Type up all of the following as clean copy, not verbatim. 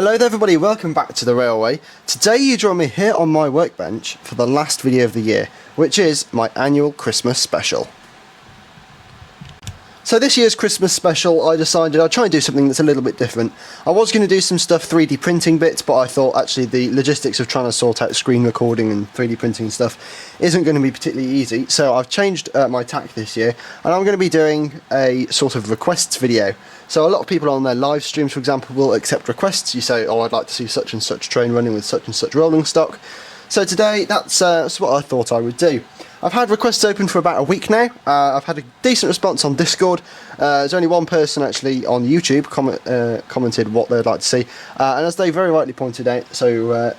Hello there everybody, welcome back to the Railway. Today you join me here on my workbench for the last video of the year, which is my annual Christmas special. So this year's Christmas special, I decided I'd try and do something that's a little bit different. I was going to do some stuff 3D printing bits, but I thought actually the logistics of trying to sort out screen recording and 3D printing and stuff isn't going to be particularly easy. So I've changed my tack this year, and I'm going to be doing a sort of requests video. So a lot of people on their live streams, for example, will accept requests. You say, oh, I'd like to see such and such train running with such and such rolling stock. So today, that's what I thought I would do. I've had requests open for about a week now. I've had a decent response on Discord. There's only one person actually on YouTube commented what they'd like to see. And as they very rightly pointed out, so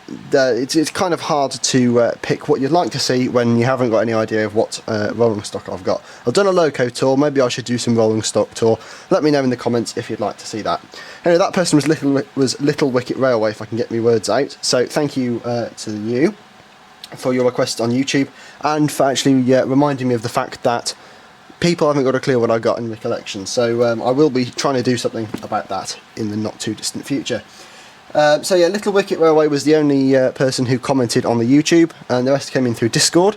it's kind of hard to pick what you'd like to see when you haven't got any idea of what rolling stock I've got. I've done a loco tour, maybe I should do some rolling stock tour. Let me know in the comments if you'd like to see that. Anyway, that person was Little Wicket Railway, if I can get my words out. So thank you to you for your request on YouTube, and for actually reminding me of the fact that people haven't got a clue what I got in my collection. So I will be trying to do something about that in the not too distant future. So yeah, Little Wicket Railway was the only person who commented on the YouTube, and the rest came in through Discord.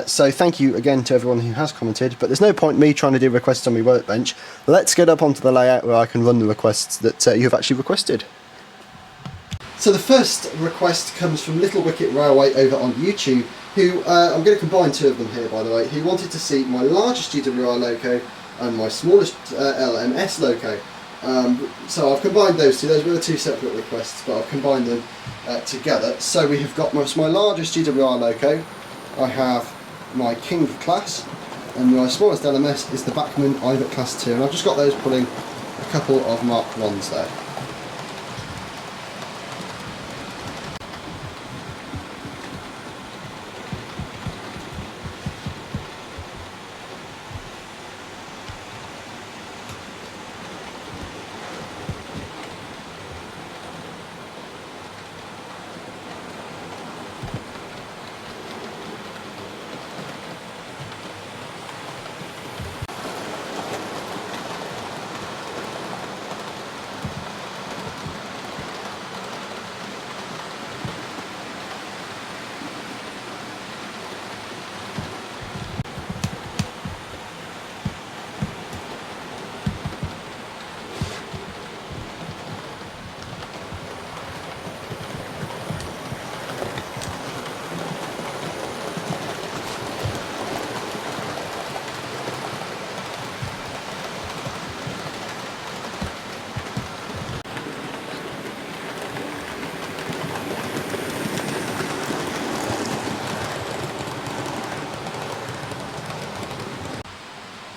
So thank you again to everyone who has commented, but there's no point me trying to do requests on my workbench. Let's get up onto the layout where I can run the requests that you have actually requested. So the first request comes from Little Wicket Railway over on YouTube, who, I'm going to combine two of them here by the way, who wanted to see my largest GWR loco and my smallest LMS loco. So I've combined those two. Those were the two separate requests, but I've combined them together. So we have got my largest GWR loco. I have my King class, and my smallest LMS is the Bachmann Ivet class 2, and I've just got those putting a couple of Mark 1s there.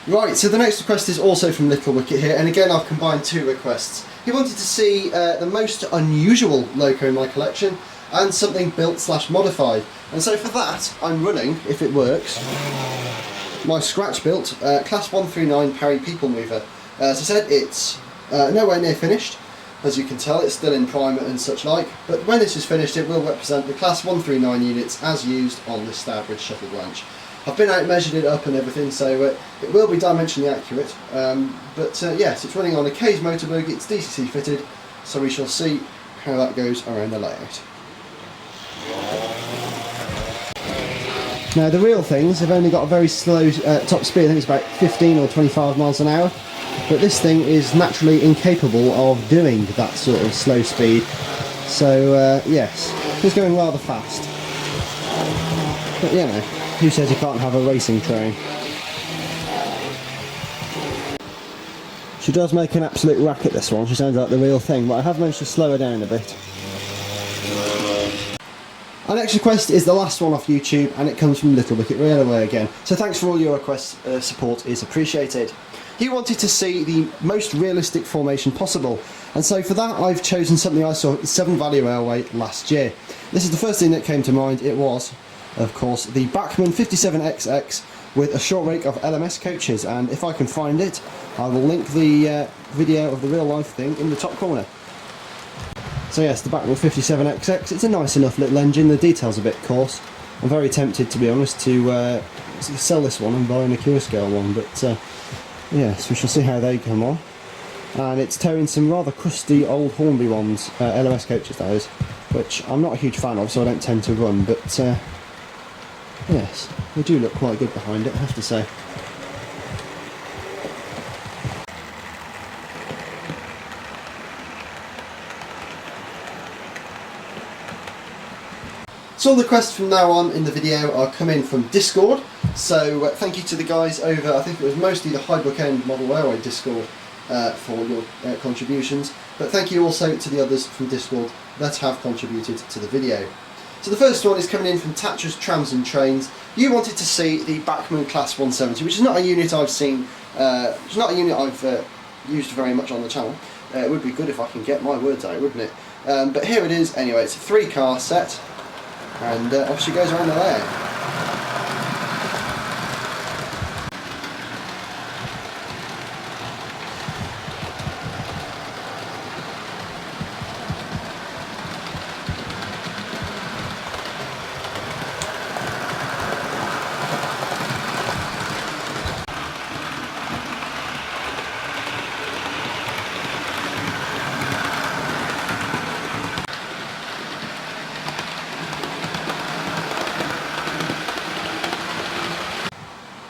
Right, so the next request is also from Little Wicket here, and again I've combined two requests. He wanted to see the most unusual loco in my collection, and something built/modified. And so for that, I'm running, if it works, my scratch-built Class 139 Parry People Mover. As I said, it's nowhere near finished. As you can tell, it's still in primer and such like, but when this is finished it will represent the Class 139 units as used on the Stourbridge shuttle branch. I've been out, measured it up and everything, so it will be dimensionally accurate, but yes, it's running on a K's motorbug, it's DCC fitted, so we shall see how that goes around the layout. Now the real things have only got a very slow top speed, I think it's about 15 or 25 miles an hour, but this thing is naturally incapable of doing that sort of slow speed, so yes, it's going rather fast, but you know, who says you can't have a racing train? She does make an absolute racket, this one. She sounds like the real thing, but I have managed to slow her down a bit. Our next request is the last one off YouTube, and it comes from Little Wicket Railway again. So thanks for all your requests, support is appreciated. He wanted to see the most realistic formation possible, and so for that I've chosen something I saw at the Severn Valley Railway last year. This is the first thing that came to mind. It was, of course, the Bachmann 57XX with a short rake of LMS coaches, and if I can find it, I will link the video of the real life thing in the top corner. So yes, the Bachmann 57XX, it's a nice enough little engine, the detail's a bit coarse. I'm very tempted, to be honest, to sell this one and buy an Acura scale one, but yes, we shall see how they come on. and it's towing some rather crusty old Hornby ones, LOS coaches that is, which I'm not a huge fan of, so I don't tend to run, but yes, they do look quite good behind it, I have to say. So all the requests from now on in the video are coming from Discord, so thank you to the guys over, I think it was mostly the high bookend model airway Discord for your contributions, but thank you also to the others from Discord that have contributed to the video. So the first one is coming in from Thatcher's Trams and Trains. You wanted to see the Bachmann Class 170, which is not a unit I've seen, it's not a unit I've used very much on the channel. It would be good if I can get my words out, wouldn't it? But here it is anyway, it's a 3-car set. And off she goes around the layout.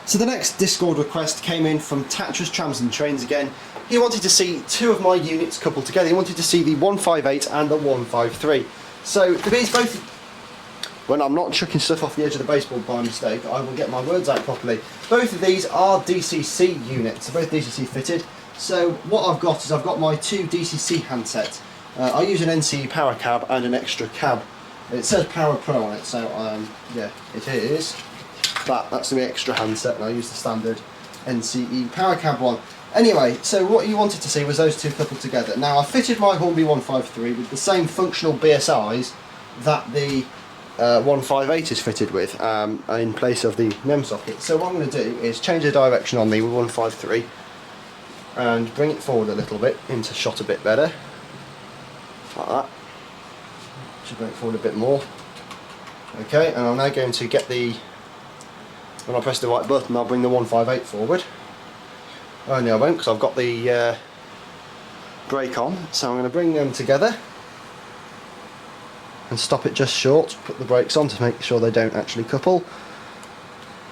So the next Discord request came in from Thatcher's Trams and Trains again. He wanted to see 2 of my units coupled together. He wanted to see the 158 and the 153. So these both, when I'm not chucking stuff off the edge of the baseboard by mistake, I will get my words out properly. Both of these are DCC units, they're both DCC fitted. So what I've got is I've got my 2 DCC handsets. I use an NCE power cab and an extra cab. It says Power Pro on it, so yeah, it is. That's the extra handset, and I use the standard NCE power cab one. Anyway, so what you wanted to see was those 2 coupled together. Now I fitted my Hornby 153 with the same functional BSIs that the 158 is fitted with, in place of the NEM socket. So what I'm going to do is change the direction on the 153 and bring it forward a little bit into shot a bit better, like that. Should bring it forward a bit more. Okay, and I'm now going to get the, when I press the right button, I'll bring the 158 forward. Only I won't, because I've got the brake on, so I'm going to bring them together and stop it just short, put the brakes on to make sure they don't actually couple,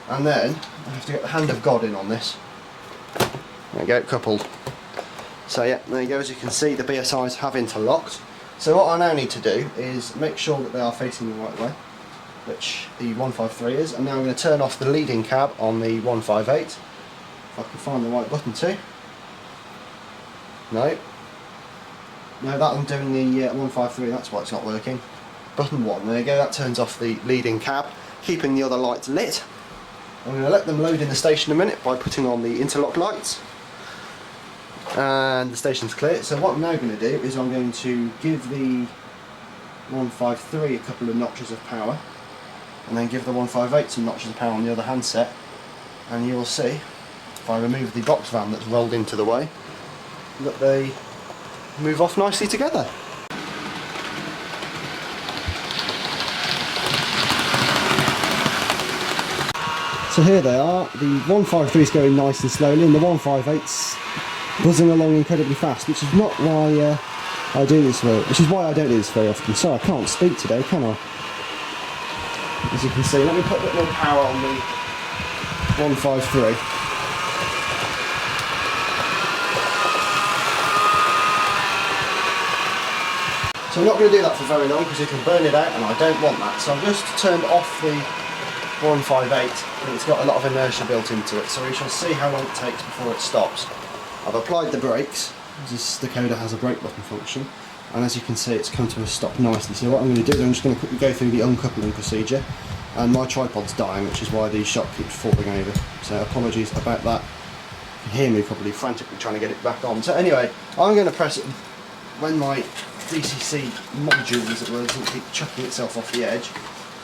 and then I have to get the hand of God in on this. There we go, coupled. So yeah, there you go, as you can see the BSIs have interlocked. So what I now need to do is make sure that they are facing the right way, which the 153 is, and now I'm going to turn off the leading cab on the 158, if I can find the right button to. No, that I'm doing the 153, that's why it's not working. Button 1, there you go, that turns off the leading cab, keeping the other lights lit. I'm going to let them load in the station a minute by putting on the interlock lights. And the station's clear, so what I'm now going to do is I'm going to give the 153 a couple of notches of power, and then give the 158 some notches of power on the other handset, and you will see, if I remove the box van that's rolled into the way, that they move off nicely together. So here they are, the 153 is going nice and slowly, and the 158's buzzing along incredibly fast, which is not why I do this very, which is why I don't do this very often. So I can't speak today, can I? As you can see, let me put a bit more power on the 153. So I'm not going to do that for very long because it can burn it out, and I don't want that. So I've just turned off the 158, and it's got a lot of inertia built into it, so we shall see how long it takes before it stops. I've applied the brakes. This decoder has a brake button function, and as you can see it's come to a stop nicely. So what I'm going to do is I'm just going to quickly go through the uncoupling procedure, and my tripod's dying, which is why the shot keeps falling over, so apologies about that. You can hear me probably frantically trying to get it back on. So anyway, I'm going to press it when my DCC module, as it were, doesn't keep chucking itself off the edge,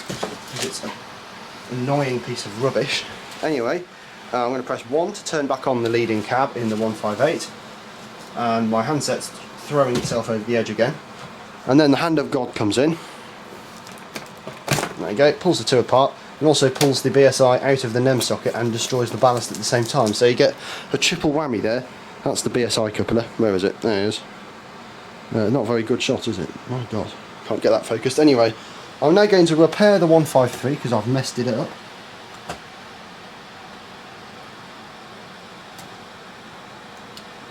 because it's an annoying piece of rubbish. Anyway, I'm going to press 1 to turn back on the leading cab in the 158, and my handset's throwing itself over the edge again, and then the hand of God comes in. There you go, it pulls the 2 apart, and also pulls the BSI out of the NEM socket and destroys the ballast at the same time, so you get a triple whammy there That's the BSI coupler. Where is it? There it is. Not a very good shot, is it? My God, can't get that focused. Anyway, I'm now going to repair the 153 because I've messed it up.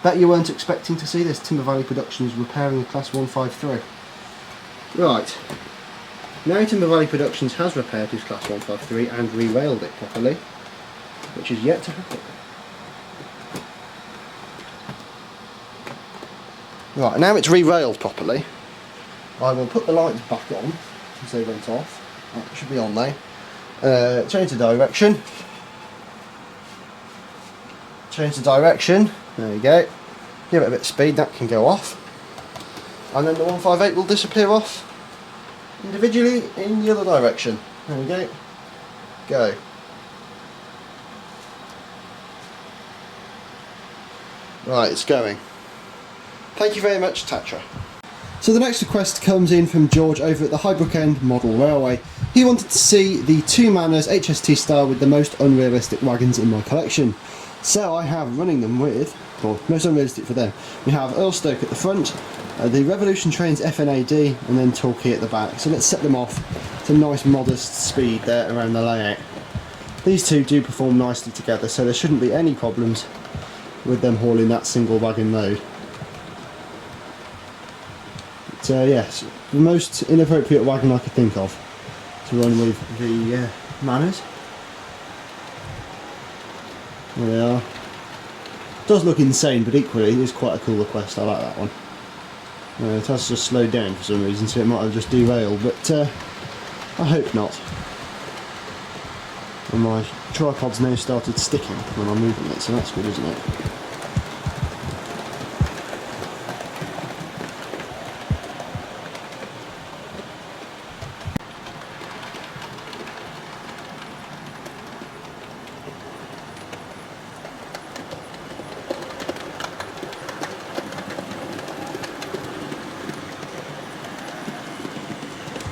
Bet you weren't expecting to see this. Timber Valley Productions repairing a Class 153. Right. Now Timber Valley Productions has repaired his Class 153 and re-railed it properly, which is yet to happen. Right, now it's re-railed properly. I will put the lights back on, since they went off. That should be on now. Change the direction. Change the direction. There you go. Give it a bit of speed, that can go off. And then the 158 will disappear off individually in the other direction. There we go. Go. Right, it's going. Thank you very much, Tatra. So the next request comes in from George over at the Highbrook End Model Railway. He wanted to see the 2 Manners HST style with the most unrealistic wagons in my collection. So I have running them with, or most unrealistic for them, we have Earl Stoke at the front, the Revolution Trains FNAD, and then Torquay at the back. So let's set them off to a nice modest speed there around the layout. These two do perform nicely together, so there shouldn't be any problems with them hauling that single wagon load. But yes, the most inappropriate wagon I could think of to run with the Manners. There they are. Does look insane, but equally it is quite a cool request. I like that one. It has just slowed down for some reason, so it might have just derailed, but I hope not. And my tripod's now started sticking when I'm moving it, so that's good, isn't it?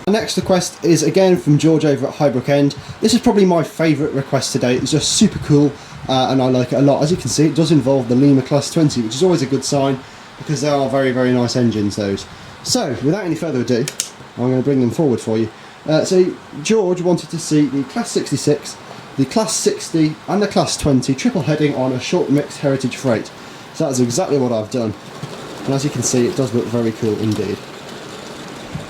The next request is again from George over at Highbrook End. This is probably my favourite request today. It's just super cool and I like it a lot. As you can see, it does involve the Lima Class 20, which is always a good sign because they are very, very nice engines, those. So, without any further ado, I'm going to bring them forward for you. So, George wanted to see the Class 66, the Class 60 and the Class 20 triple heading on a short mixed heritage freight. So that's exactly what I've done. And as you can see, it does look very cool indeed.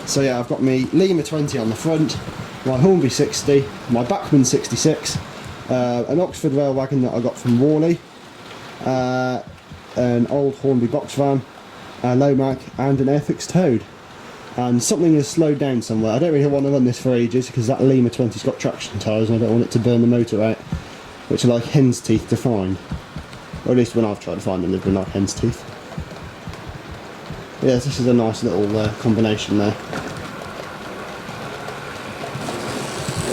So yeah, I've got my Lima 20 on the front, my Hornby 60, my Bachmann 66, an Oxford rail wagon that I got from Worley, an old Hornby box van, a Lomac and an Airfix Toad. And something has slowed down somewhere. I don't really want to run this for ages because that Lima 20's got traction tyres and I don't want it to burn the motor out, which are like hen's teeth to find. Or at least when I've tried to find them, they've been like hen's teeth. Yes, this is a nice little combination there.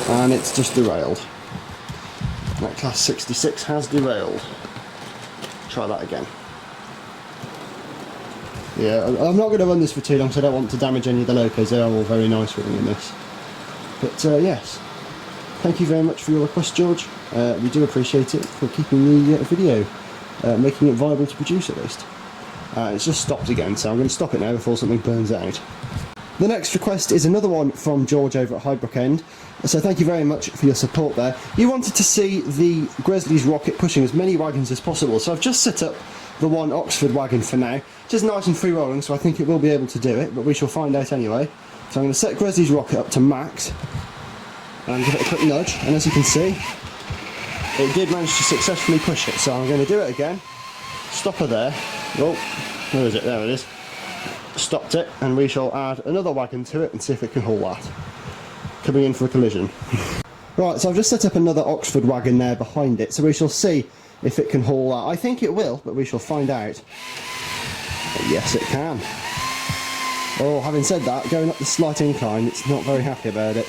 And it's just derailed. That Class 66 has derailed. Try that again. Yeah, I'm not going to run this for too long, so I don't want to damage any of the locos. They are all very nice running in this. But yes, thank you very much for your request, George. We do appreciate it for keeping the video, making it viable to produce at least. It's just stopped again, so I'm going to stop it now before something burns out. The next request is another one from George over at Highbrook End. So thank you very much for your support there. You wanted to see the Gresley's Rocket pushing as many wagons as possible, so I've just set up the one Oxford wagon for now. Just nice and free rolling, so I think it will be able to do it, but we shall find out anyway. So I'm going to set Gresley's Rocket up to max and give it a quick nudge, and as you can see, it did manage to successfully push it. So I'm going to do it again. Stop her there. Oh, where is it? There it is. Stopped it, and we shall add another wagon to it and see if it can haul that. Coming in for a collision. Right, so I've just set up another Oxford wagon there behind it, so we shall see if it can haul that. I think it will, but we shall find out. But yes, it can. Oh, having said that, going up the slight incline, it's not very happy about it.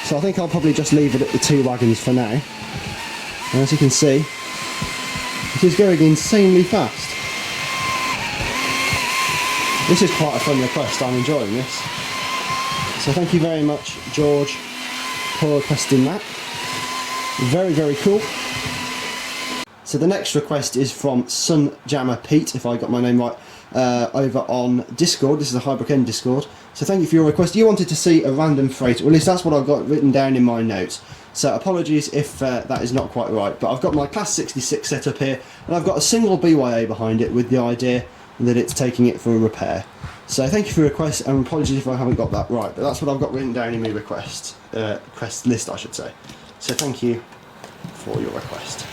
So I think I'll probably just leave it at the 2 wagons for now. And as you can see, it is going insanely fast. This is quite a fun request, I'm enjoying this. So thank you very much, George, for requesting that. Very, very cool. So the next request is from Sunjammer Pete, if I got my name right, over on Discord. This is a Highbrook End Discord. So thank you for your request. You wanted to see a random freighter, or at least that's what I've got written down in my notes. So apologies if that is not quite right, but I've got my Class 66 set up here, and I've got a single BYA behind it with the idea that it's taking it for a repair. So thank you for your request, and apologies if I haven't got that right, but that's what I've got written down in my request list, I should say. So thank you for your request.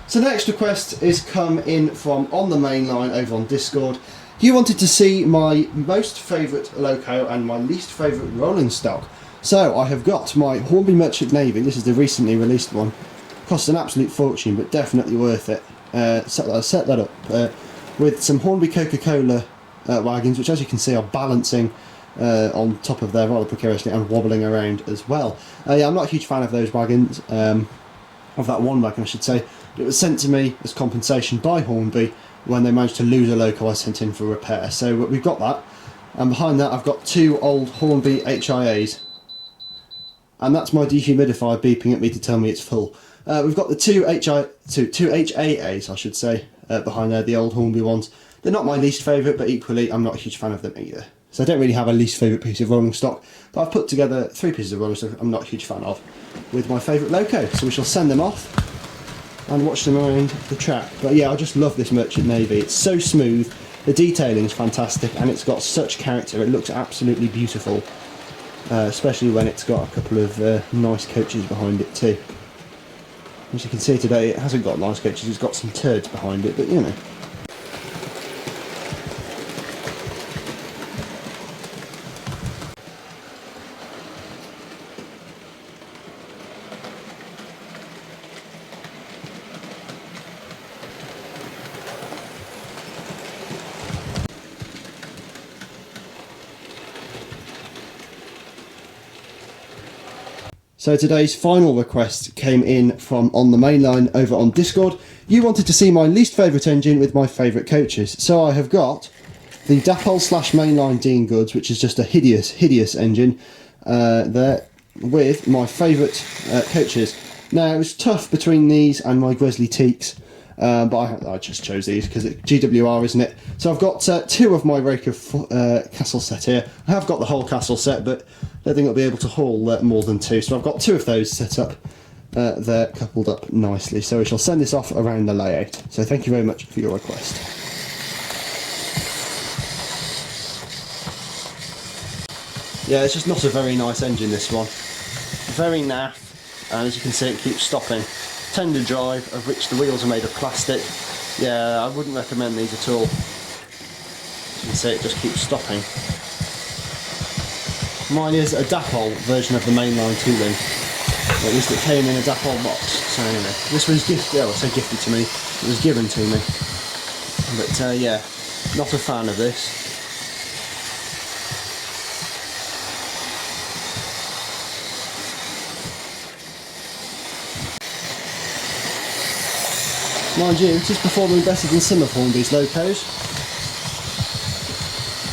So the next request is come in from on the main line over on Discord. You wanted to see my most favourite loco and my least favourite rolling stock. So I have got my Hornby Merchant Navy. This is the recently released one. Costs an absolute fortune, but definitely worth it. Set that up with some Hornby Coca-Cola wagons, which as you can see are balancing on top of there rather precariously and wobbling around as well. Yeah, I'm not a huge fan of those wagons, of that one wagon I should say. It was sent to me as compensation by Hornby when they managed to lose a loco I sent in for repair. So we've got that, and behind that I've got two old Hornby HIAs, and that's my dehumidifier beeping at me to tell me it's full. We've got the two HAAs I should say behind there, the old Hornby ones. They're not my least favourite, but equally I'm not a huge fan of them either. So I don't really have a least favourite piece of rolling stock, but I've put together three pieces of rolling stock I'm not a huge fan of with my favourite loco. So we shall send them off and watch them around the track. But yeah, I just love this Merchant Navy. It's so smooth, the detailing is fantastic, and it's got such character. It looks absolutely beautiful, especially when it's got a couple of nice coaches behind it too. As you can see today, it hasn't got nice coaches, it's got some turds behind it, but you know. So today's final request came in from on the main line over on Discord. You wanted to see my least favourite engine with my favourite coaches. So I have got the Dapol / mainline Dean Goods, which is just a hideous engine there with my favourite coaches. Now it was tough between these and my Grizzly Teaks, but I just chose these because it's GWR, isn't it? So I've got two of my Raker castle set here. I have got the whole castle set, but I don't think I'll be able to haul more than two. So I've got two of those set up there, coupled up nicely. So we shall send this off around the layout. So thank you very much for your request. Yeah, it's just not a very nice engine, this one. Very naff, and as you can see it keeps stopping. Tender drive, of which the wheels are made of plastic. Yeah, I wouldn't recommend these at all. As you can see it just keeps stopping. Mine is a Dapol version of the mainline tooling. At least it came in a Dapol box. So anyway, this was gifted, well I say gifted to me, it was given to me. But yeah, not a fan of this. Mind you, it is performing better than some of Hornby's locos,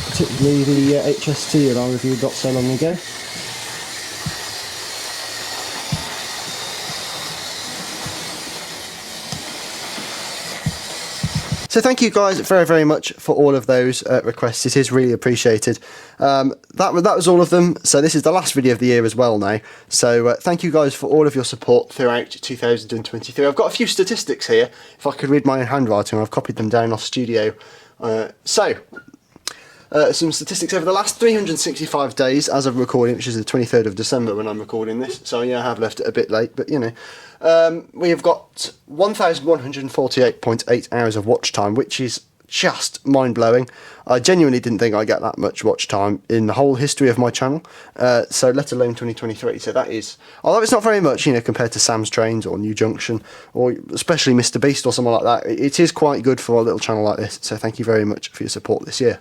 particularly the HST that I reviewed not so long ago. So thank you guys very much for all of those requests. It is really appreciated. That was all of them. So this is the last video of the year as well now. So thank you guys for all of your support throughout 2023. I've got a few statistics here. If I could read my own handwriting, I've copied them down off Studio. Some statistics over the last 365 days as of recording, which is the 23rd of December when I'm recording this. So yeah, I have left it a bit late, but you know. We have got 1,148.8 hours of watch time, which is just mind-blowing. I genuinely didn't think I'd get that much watch time in the whole history of my channel, so let alone 2023. So that is, although it's not very much, you know, compared to Sam's Trains or New Junction, or especially Mr. Beast or someone like that, it is quite good for a little channel like this. So thank you very much for your support this year.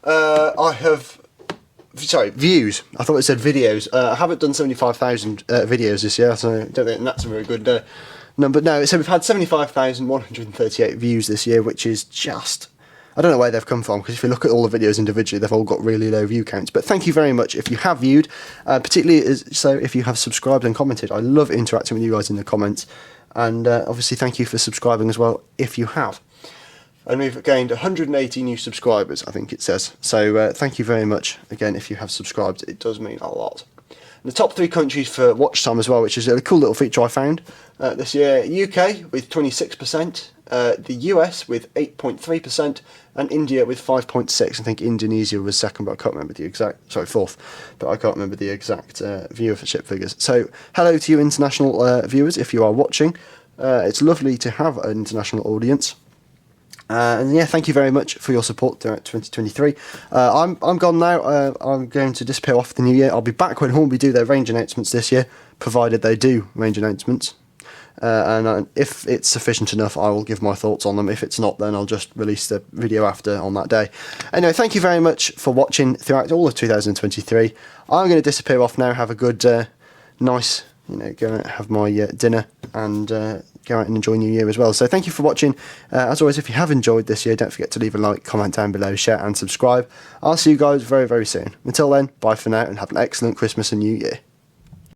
I have... Sorry, views. I thought it said videos. I haven't done 75,000 videos this year, so I don't think that's a very good number. No, so we've had 75,138 views this year, which is just... I don't know where they've come from, because if you look at all the videos individually, they've all got really low view counts. But thank you very much if you have viewed, particularly so if you have subscribed and commented. I love interacting with you guys in the comments. And obviously thank you for subscribing as well, if you have. And we've gained 180 new subscribers, I think it says. So thank you very much, again, if you have subscribed. It does mean a lot. And the top 3 countries for watch time as well, which is a cool little feature I found this year. UK with 26%, the US with 8.3%, and India with 5.6%. I think Indonesia was second, but I can't remember the exact... Sorry, fourth, but I can't remember the exact viewership figures. So hello to you international viewers, if you are watching. It's lovely to have an international audience. And yeah, thank you very much for your support throughout 2023. I'm gone now. I'm going to disappear off the new year. I'll be back when Hornby do their range announcements this year, provided they do range announcements. And if it's sufficient enough, I will give my thoughts on them. If it's not, then I'll just release the video after on that day. Anyway, thank you very much for watching throughout all of 2023. I'm going to disappear off now. Have a good, nice, go and have my dinner and go out and enjoy New Year as well. So thank you for watching. As always, if you have enjoyed this year, don't forget to leave a like, comment down below, share and subscribe. I'll see you guys very, very soon. Until then, bye for now and have an excellent Christmas and New Year.